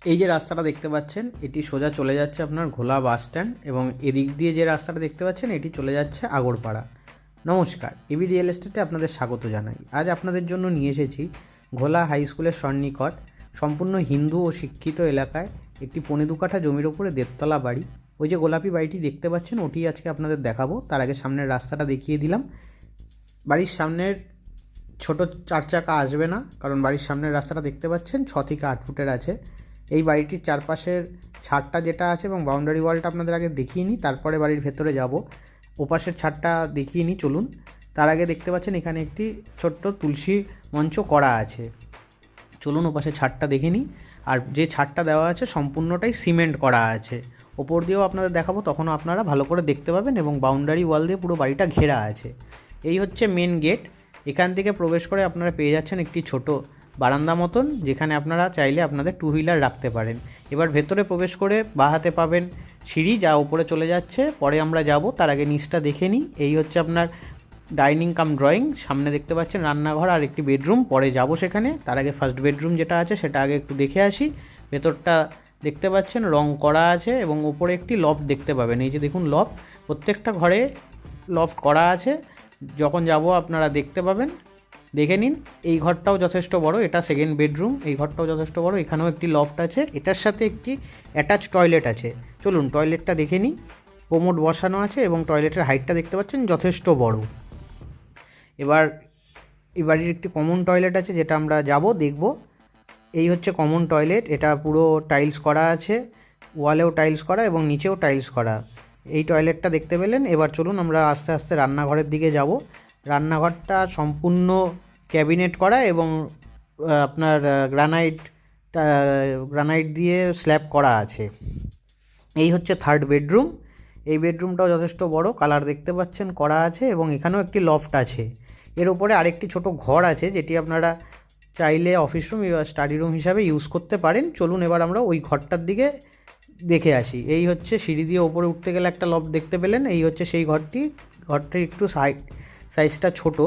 এই যে রাস্তাটা দেখতে পাচ্ছেন এটি সোজা চলে যাচ্ছে আপনার ঘোলা বাস স্ট্যান্ড এবং এদিক দিয়ে যে রাস্তাটা দেখতে পাচ্ছেন এটি চলে যাচ্ছে আগরপাড়া। নমস্কার, এবি রিয়েল এস্টেটে আপনাদের স্বাগত জানাই। আজ আপনাদের জন্য নিয়ে এসেছি ঘোলা হাই স্কুলের সন্নিকট সম্পূর্ণ হিন্দু ও শিক্ষিত এলাকায় একটি ১৫ কাঠা জমির ওপরে দেড়তলা বাড়ি। ওই যে গোলাপি বাড়িটি দেখতে পাচ্ছেন ওটি আজকে আপনাদের দেখাবো। তার আগে সামনের রাস্তাটা দেখিয়ে দিলাম। বাড়ির সামনের ছোট 4 চাকা আসবে না, কারণ বাড়ির সামনের রাস্তাটা দেখতে পাচ্ছেন 6 থেকে 8 ফুটের আছে। এই বাড়িটির চারপাশের ছাদটা যেটা আছে এবং বাউন্ডারি ওয়ালটা আপনাদের আগে দেখিয়ে নিই, তারপরে বাড়ির ভেতরে যাব। ওপাশের ছাদটা দেখিয়ে নিই চলুন। তার আগে দেখতে পাচ্ছেন এখানে একটি ছোট্ট তুলসী মঞ্চ করা আছে। চলুন ওপাশের ছাদটা দেখে নিই। আর যে ছাদটা দেওয়া আছে সম্পূর্ণটাই সিমেন্ট করা আছে। ওপর দিয়েও আপনাদের দেখাবো, তখনও আপনারা ভালো করে দেখতে পাবেন। এবং বাউন্ডারি ওয়াল দিয়ে পুরো বাড়িটা ঘেরা আছে। এই হচ্ছে মেন গেট। এখান থেকে প্রবেশ করে আপনারা পেয়ে যাচ্ছেন একটি ছোট বারান্দা মতন, যেখানে আপনারা চাইলে আপনাদের 2 হুইলার রাখতে পারেন। এবার ভেতরে প্রবেশ করে বাঁ হাতে পাবেন সিঁড়ি, যা উপরে চলে যাচ্ছে। পরে আমরা যাব, তার আগে নিচটা দেখে নিই। এই হচ্ছে আপনার ডাইনিং কাম ড্রয়িং। সামনে দেখতে পাচ্ছেন রান্নাঘর আর একটি বেডরুম, পরে যাব সেখানে। তার আগে ফার্স্ট বেডরুম যেটা আছে সেটা আগে একটু দেখে আসি। ভেতরটা দেখতে পাচ্ছেন রং করা আছে এবং উপরে একটি লফট দেখতে পাবেন। এই যে দেখুন লফট, প্রত্যেকটা ঘরে লফট করা আছে। যখন যাব আপনারা দেখতে পাবেন, দেখে নিন। এই ঘরটাও যথেষ্ট বড়, এটা সেকেন্ড বেডরুম। এই ঘরটাও যথেষ্ট বড়, এখানেও একটি লফট আছে। এটার সাথে একটি অ্যাটাচ টয়লেট আছে। চলুন টয়লেটটা দেখে নিই। কোমোড বসানো আছে এবং টয়লেটের হাইটটা দেখতে পাচ্ছেন যথেষ্ট বড়। এবার এই বাড়ির একটি কমন টয়লেট আছে, যেটা আমরা যাব দেখব। এই হচ্ছে কমন টয়লেট। এটা পুরো টাইলস করা আছে, ওয়ালেও টাইলস করা এবং নিচেও টাইলস করা। এই টয়লেটটা দেখতে পেলেন। এবার চলুন আমরা আস্তে আস্তে রান্নাঘরের দিকে যাব। রান্নাঘরটা সম্পূর্ণ ক্যাবিনেট করা এবং আপনার গ্রানাইট দিয়ে স্ল্যাব করা আছে। এই হচ্ছে থার্ড বেডরুম। এই বেডরুমটাও যথেষ্ট বড়, কালার দেখতে পাচ্ছেন করা আছে এবং এখানেও একটি লফট আছে। এর উপরে আরেকটি ছোট ঘর আছে, যেটি আপনারা চাইলে অফিস রুম বা স্টাডি রুম হিসাবে ইউজ করতে পারেন। চলুন এবার আমরা ওই ঘরটার দিকে দেখে আসি। এই হচ্ছে সিঁড়ি দিয়ে ওপরে উঠতে গেলে একটা লফট দেখতে পেলেন। এই হচ্ছে সেই ঘরটির একটু সাইজটা ছোট।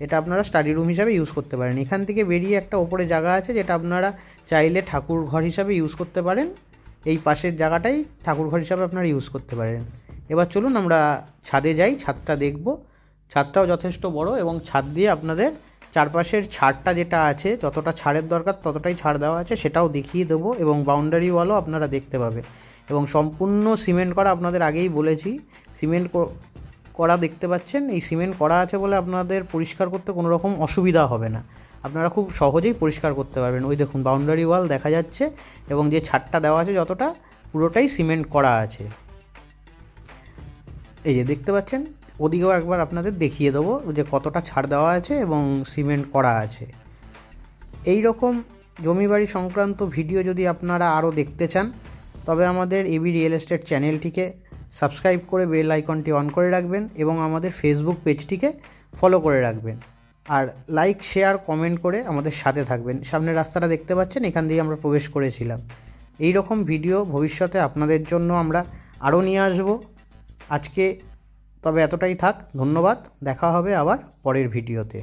এটা আপনারা স্টাডি রুম হিসাবে ইউজ করতে পারেন। এখান থেকে বেরিয়ে একটা ওপরে জায়গা আছে, যেটা আপনারা চাইলে ঠাকুর ঘর হিসাবে ইউজ করতে পারেন। এই পাশের জায়গাটাই ঠাকুর ঘর হিসাবে আপনারা ইউজ করতে পারেন। এবার চলুন আমরা ছাদে যাই, ছাদটা দেখব। ছাদটাও যথেষ্ট বড় এবং ছাদ দিয়ে আপনাদের চারপাশের ছাদটা যেটা আছে, যতটা ছাড়ের দরকার ততটাই ছাড় দেওয়া আছে, সেটাও দেখিয়ে দেবো। এবং বাউন্ডারি ওয়ালও আপনারা দেখতে পাবেন। এবং সম্পূর্ণ সিমেন্ট করা, আপনাদের আগেই বলেছি সিমেন্ট করা দেখতে পাচ্ছেন। এই সিমেন্ট করা আছে বলে আপনাদের পরিষ্কার করতে কোনো রকম অসুবিধা হবে না, আপনারা খুব সহজেই পরিষ্কার করতে পারবেন। ওই দেখুন বাউন্ডারি ওয়াল দেখা যাচ্ছে এবং যে ছাদটা দেওয়া আছে যতটা, পুরোটাই সিমেন্ট করা আছে। এই যে দেখতে পাচ্ছেন, ওদিকেও একবার আপনাদের দেখিয়ে দেবো যে কতটা ছাড় দেওয়া আছে এবং সিমেন্ট করা আছে। এই রকম জমি বাড়ি সংক্রান্ত ভিডিও যদি আপনারা আরও দেখতে চান, তবে আমাদের এবি রিয়েল এস্টেট চ্যানেলটিকে সাবস্ক্রাইব করে বেল আইকনটি অন করে রাখবেন এবং আমাদের ফেসবুক পেজটিকে ফলো করে রাখবেন। আর লাইক, শেয়ার, কমেন্ট করে আমাদের সাথে থাকবেন। সামনের রাস্তাটা দেখতে পাচ্ছেন, এখান দিয়ে আমরা প্রবেশ করেছিলাম। এই রকম ভিডিও ভবিষ্যতে আপনাদের জন্য আমরা আরও নিয়ে আসব। আজকে তবে এতটাই থাক, ধন্যবাদ। দেখা হবে আবার পরের ভিডিওতে।